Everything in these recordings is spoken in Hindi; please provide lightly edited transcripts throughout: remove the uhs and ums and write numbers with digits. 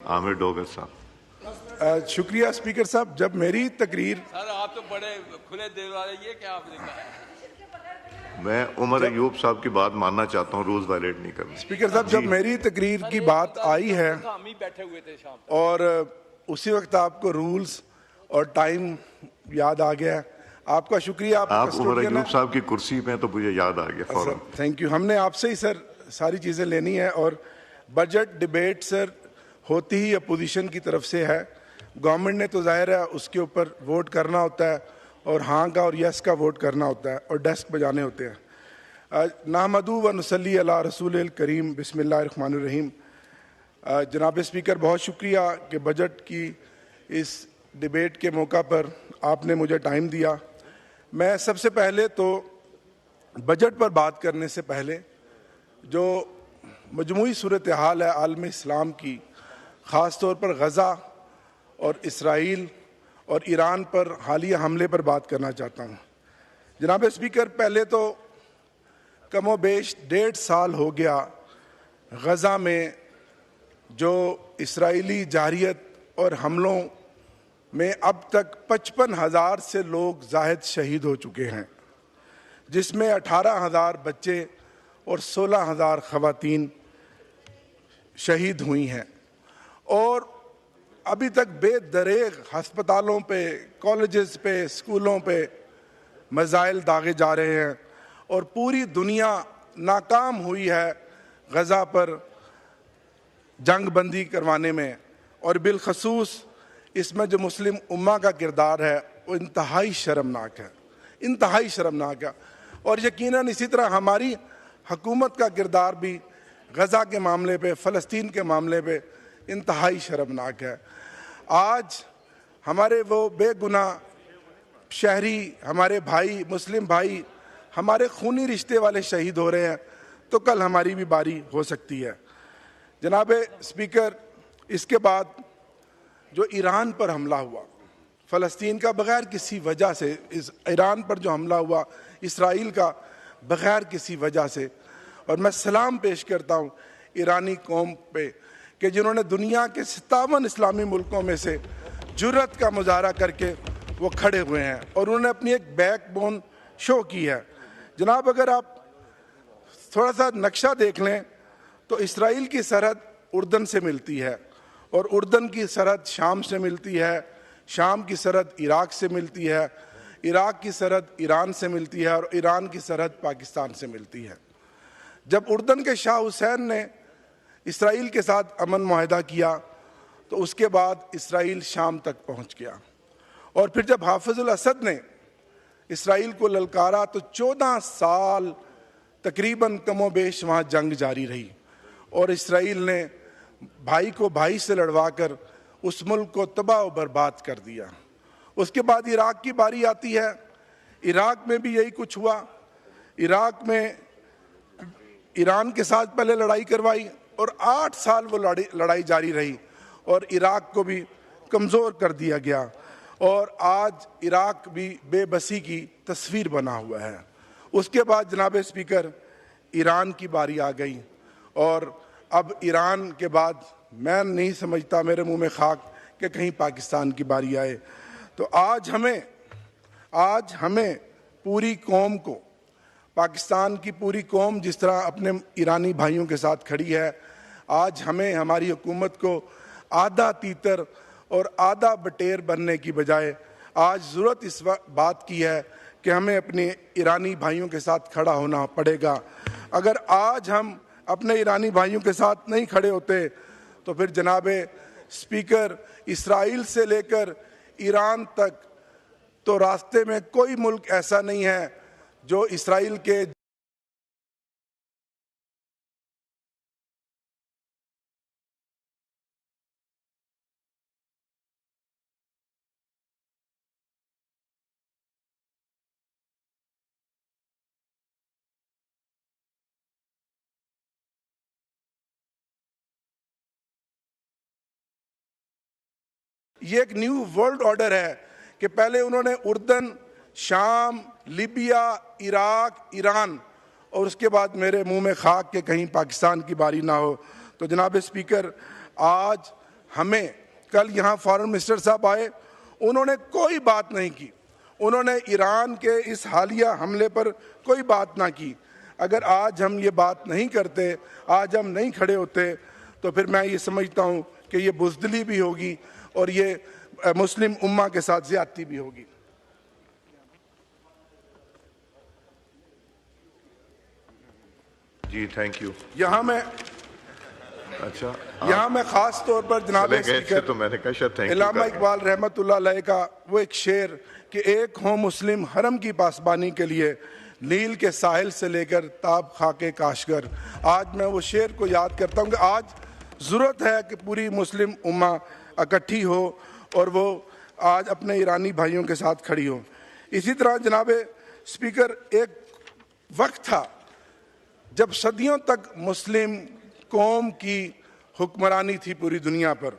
आमिर डोगर साहब। शुक्रिया स्पीकर साहब। जब मेरी तकरीर सर आप तो बड़े खुले दिल वाले, ये क्या आपने कहा? मैं उमर अयूब साहब की बात मानना चाहता हूँ, रूल्स वायलेट नहीं करना। स्पीकर साहब, जब मेरी तकरीर की बात आई है हम ही बैठे हुए थे शाम तक। और उसी वक्त आपको रूल्स और टाइम याद आ गया, आपका शुक्रिया। आप उमर अयूब साहब की कुर्सी में तो मुझे याद आ गया फौरन। Thank you. हमने आपसे ही सर सारी चीज़ें लेनी है और बजट डिबेट सर होती ही अपोजिशन की तरफ से है। गवर्नमेंट ने तो जाहिर है उसके ऊपर वोट करना होता है और हाँ का और यस का वोट करना होता है और डेस्क बजाने होते हैं। नाहमदू व नसल्ली अला रसूल करीम बिस्मिल्लाहिर्रहमानिर्रहीम। जनाब स्पीकर, बहुत शुक्रिया कि बजट की इस डिबेट के मौका पर आपने मुझे टाइम दिया। मैं सबसे पहले तो बजट पर बात करने से पहले जो मजमूई सूरत हाल है आलम इस्लाम की, ख़ास तौर पर गज़ा और इसराइल और ईरान पर हालिया हमले पर बात करना चाहता हूँ। जनाब स्पीकर, पहले तो कमोबेश 1.5 साल हो गया गज़ा में जो इसराइली जारियत और हमलों में अब तक 55,000 से लोग जाहिद शहीद हो चुके हैं, जिसमें 18,000 बच्चे और 16,000 ख़वातीन शहीद हुई हैं। और अभी तक बेदरेग हस्पतालों पे, कॉलेजेस पे, स्कूलों पे मिसाइल दागे जा रहे हैं और पूरी दुनिया नाकाम हुई है गज़ा पर जंग बंदी करवाने में। और बिलखसूस इसमें जो मुस्लिम उम्मा का किरदार है वो इंतहाई शर्मनाक है, इंतहाई शर्मनाक है। और यकीनन इसी तरह हमारी हुकूमत का किरदार भी गज़ा के मामले पे, फ़लस्तीन के मामले पे इंतहाई शर्मनाक है। आज हमारे वो बेगुनाह शहरी, हमारे भाई, मुस्लिम भाई, हमारे खूनी रिश्ते वाले शहीद हो रहे हैं, तो कल हमारी भी बारी हो सकती है। जनाब स्पीकर, इसके बाद जो ईरान पर हमला हुआ, फ़लस्तीन का बग़ैर किसी वजह से, इस ईरान पर जो हमला हुआ इसराइल का बग़ैर किसी वजह से, और मैं सलाम पेश करता हूँ ईरानी कौम पे कि जिन्होंने दुनिया के 57 इस्लामी मुल्कों में से जुर्रत का मुजाहरा करके वो खड़े हुए हैं और उन्होंने अपनी एक बैकबोन शो की है। जनाब, अगर आप थोड़ा सा नक्शा देख लें तो इसराइल की सरहद उर्दन से मिलती है और उर्दन की सरहद शाम से मिलती है, शाम की सरहद इराक से मिलती है, इराक की सरहद ईरान से मिलती है और ईरान की सरहद पाकिस्तान से मिलती है। जब उर्दन के शाह हुसैन ने इसराइल के साथ अमन मुआहदा किया तो उसके बाद इसराइल शाम तक पहुंच गया और फिर जब हाफिजुल असद ने इसराइल को ललकारा तो 14 साल तकरीबन कमोबेश वहाँ जंग जारी रही और इसराइल ने भाई को भाई से लड़वाकर उस मुल्क को तबाह व बर्बाद कर दिया। उसके बाद इराक की बारी आती है। इराक में भी यही कुछ हुआ। इराक में ईरान के साथ पहले लड़ाई करवाई और 8 साल वो लड़ाई जारी रही और इराक को भी कमज़ोर कर दिया गया और आज इराक भी बेबसी की तस्वीर बना हुआ है। उसके बाद जनाब स्पीकर, ईरान की बारी आ गई और अब ईरान के बाद मैं नहीं समझता, मेरे मुंह में खाक, कि कहीं पाकिस्तान की बारी आए। तो आज हमें पूरी कौम को, पाकिस्तान की पूरी कौम जिस तरह अपने ईरानी भाइयों के साथ खड़ी है, आज हमें हमारी हुकूमत को आधा तीतर और आधा बटेर बनने की बजाय आज ज़रूरत इस बात की है कि हमें अपने ईरानी भाइयों के साथ खड़ा होना पड़ेगा। अगर आज हम अपने ईरानी भाइयों के साथ नहीं खड़े होते तो फिर जनाब स्पीकर, इसराइल से लेकर ईरान तक तो रास्ते में कोई मुल्क ऐसा नहीं है जो इसराइल के ये एक न्यू वर्ल्ड ऑर्डर है कि पहले उन्होंने उर्दन, शाम, लीबिया, इराक, ईरान और उसके बाद मेरे मुंह में खाक के कहीं पाकिस्तान की बारी ना हो। तो जनाब स्पीकर, आज हमें कल यहाँ फॉरेन मिनिस्टर साहब आए, उन्होंने कोई बात नहीं की, उन्होंने ईरान के इस हालिया हमले पर कोई बात ना की। अगर आज हम ये बात नहीं करते, आज हम नहीं खड़े होते, तो फिर मैं ये समझता हूँ कि ये बुज़दिली भी होगी और ये मुस्लिम उम्मा के साथ ज़्यादती भी होगी। जी थैंक यू। यहाँ मैं खास तौर पर जनाब स्पीकर तो मैंने कहा शायद थैंक यू इल्लामा इकबाल रहमतुल्लाह अलैह का वो एक शेर कि एक हो मुस्लिम हरम की पासबानी के लिए नील के साहिल से लेकर ताब खाके काशगर, आज मैं वो शेर को याद करता हूँ कि आज ज़रूरत है कि पूरी मुस्लिम उम्मा इकट्ठी हो और वो आज अपने ईरानी भाइयों के साथ खड़ी हो। इसी तरह जनाब स्पीकर, एक वक्त था जब सदियों तक मुस्लिम कौम की हुक्मरानी थी पूरी दुनिया पर।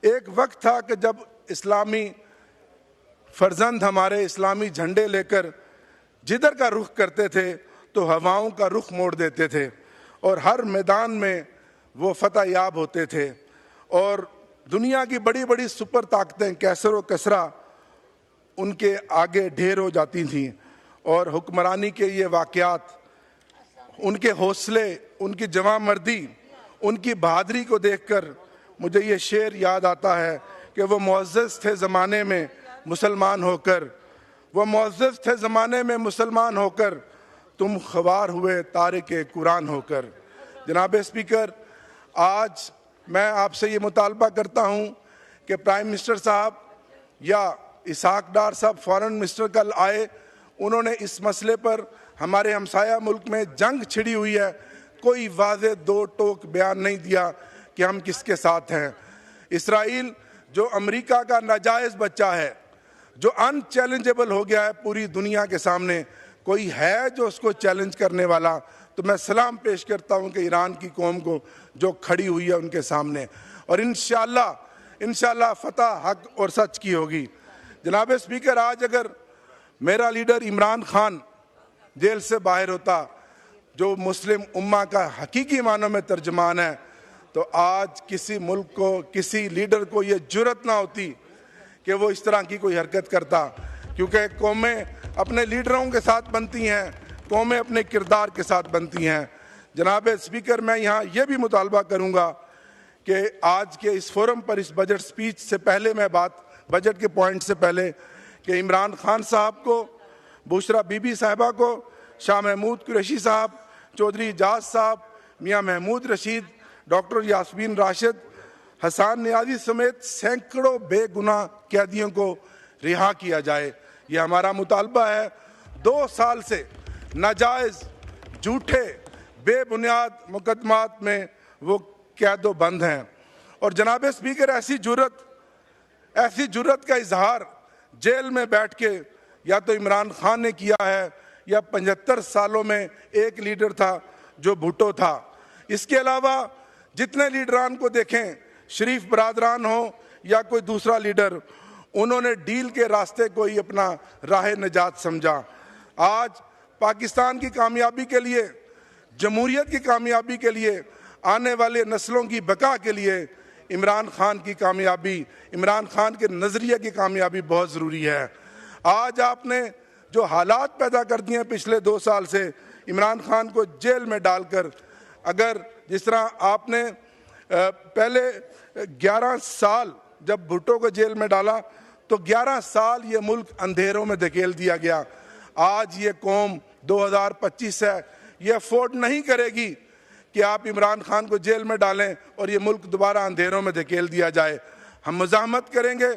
एक वक्त था कि जब इस्लामी फर्जंद हमारे इस्लामी झंडे लेकर जिधर का रुख करते थे तो हवाओं का रुख मोड़ देते थे और हर मैदान में वो फतह याब होते थे और दुनिया की बड़ी बड़ी सुपर ताकतें कैसर व कसरा उनके आगे ढेर हो जाती थीं। और हुक्मरानी के ये वाक़यात, उनके हौसले, उनकी जवामर्दी, उनकी बहादुरी को देखकर मुझे ये शेर याद आता है कि वो मुअज़्ज़ज़ थे ज़माने में मुसलमान होकर, वो मुअज़्ज़ज़ थे ज़माने में मुसलमान होकर, तुम ख़वार हुए तारिक कुरान होकर। जनाब स्पीकर, आज मैं आपसे ये मुतालबा करता हूँ कि प्राइम मिनिस्टर साहब या इसहाक डार साहब फॉरेन मिनिस्टर कल आए, उन्होंने इस मसले पर, हमारे हमसाया मुल्क में जंग छिड़ी हुई है, कोई वाज़े दो टोक बयान नहीं दिया कि हम किसके साथ हैं। इसराइल जो अमेरिका का नाजायज़ बच्चा है, जो अनचैलेंजेबल हो गया है पूरी दुनिया के सामने, कोई है जो उसको चैलेंज करने वाला, तो मैं सलाम पेश करता हूं कि ईरान की कौम को जो खड़ी हुई है उनके सामने, और इंशाअल्लाह फतह हक और सच की होगी। जनाब स्पीकर, आज अगर मेरा लीडर इमरान खान जेल से बाहर होता, जो मुस्लिम उम्मा का हकीकी मानों में तर्जमान है, तो आज किसी मुल्क को, किसी लीडर को ये जुर्रत ना होती कि वो इस तरह की कोई हरकत करता, क्योंकि कौमें अपने लीडरों के साथ बनती हैं, कौमें अपने किरदार के साथ बनती हैं। जनाब स्पीकर, मैं यहाँ ये भी मुतालबा करूँगा कि आज के इस फोरम पर, इस बजट स्पीच से पहले, मैं बजट के पॉइंट से पहले, कि इमरान खान साहब को, बुशरा बीबी साहिबा को, शाह महमूद कुरैशी साहब, चौधरी एजाज साहब, मियाँ महमूद रशीद, डॉक्टर यास्मीन राशिद, हसान नियाज़ी समेत सैकड़ों बेगुनाह कैदियों को रिहा किया जाए। ये हमारा मुतालबा है। 2 साल से नाजायज़, झूठे, बेबुनियाद मुकदमात में वो कैदो बंद हैं। और जनाब स्पीकर, ऐसी जुर्रत का इजहार जेल में बैठ के या तो इमरान खान ने किया है, या 75 सालों में एक लीडर था जो भुट्टो था। इसके अलावा जितने लीडरान को देखें, शरीफ बरादरान हो या कोई दूसरा लीडर, उन्होंने डील के रास्ते को ही अपना राह निजात समझा। आज पाकिस्तान की कामयाबी के लिए, जमहूरियत की कामयाबी के लिए, आने वाले नस्लों की बका के लिए इमरान खान की कामयाबी, इमरान खान के नज़रिए की कामयाबी बहुत ज़रूरी है। आज आपने जो हालात पैदा कर दिए हैं पिछले 2 साल से, इमरान खान को जेल में डालकर, अगर जिस तरह आपने पहले 11 साल जब भुट्टो को जेल में डाला, तो 11 साल ये मुल्क अंधेरों में धकेल दिया गया। आज ये कौम 2025 है, ये अफोर्ड नहीं करेगी कि आप इमरान खान को जेल में डालें और ये मुल्क दोबारा अंधेरों में धकेल दिया जाए। हम मज़ाहमत करेंगे।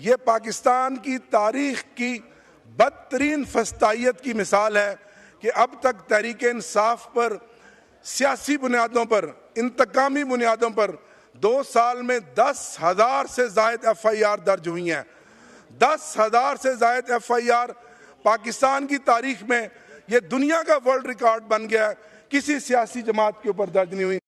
ये पाकिस्तान की तारीख की बदतरीन फस्तायत की मिसाल है कि अब तक तहरीक इंसाफ पर सियासी बुनियादों पर, इंतकामी बुनियादों पर 2 साल में 10,000 से ज़ायद FIR दर्ज हुई हैं। 10,000 से ज़ायद FIR पाकिस्तान की तारीख में ये दुनिया का वर्ल्ड रिकॉर्ड बन गया है। किसी सियासी जमात के ऊपर दर्ज नहीं हुई।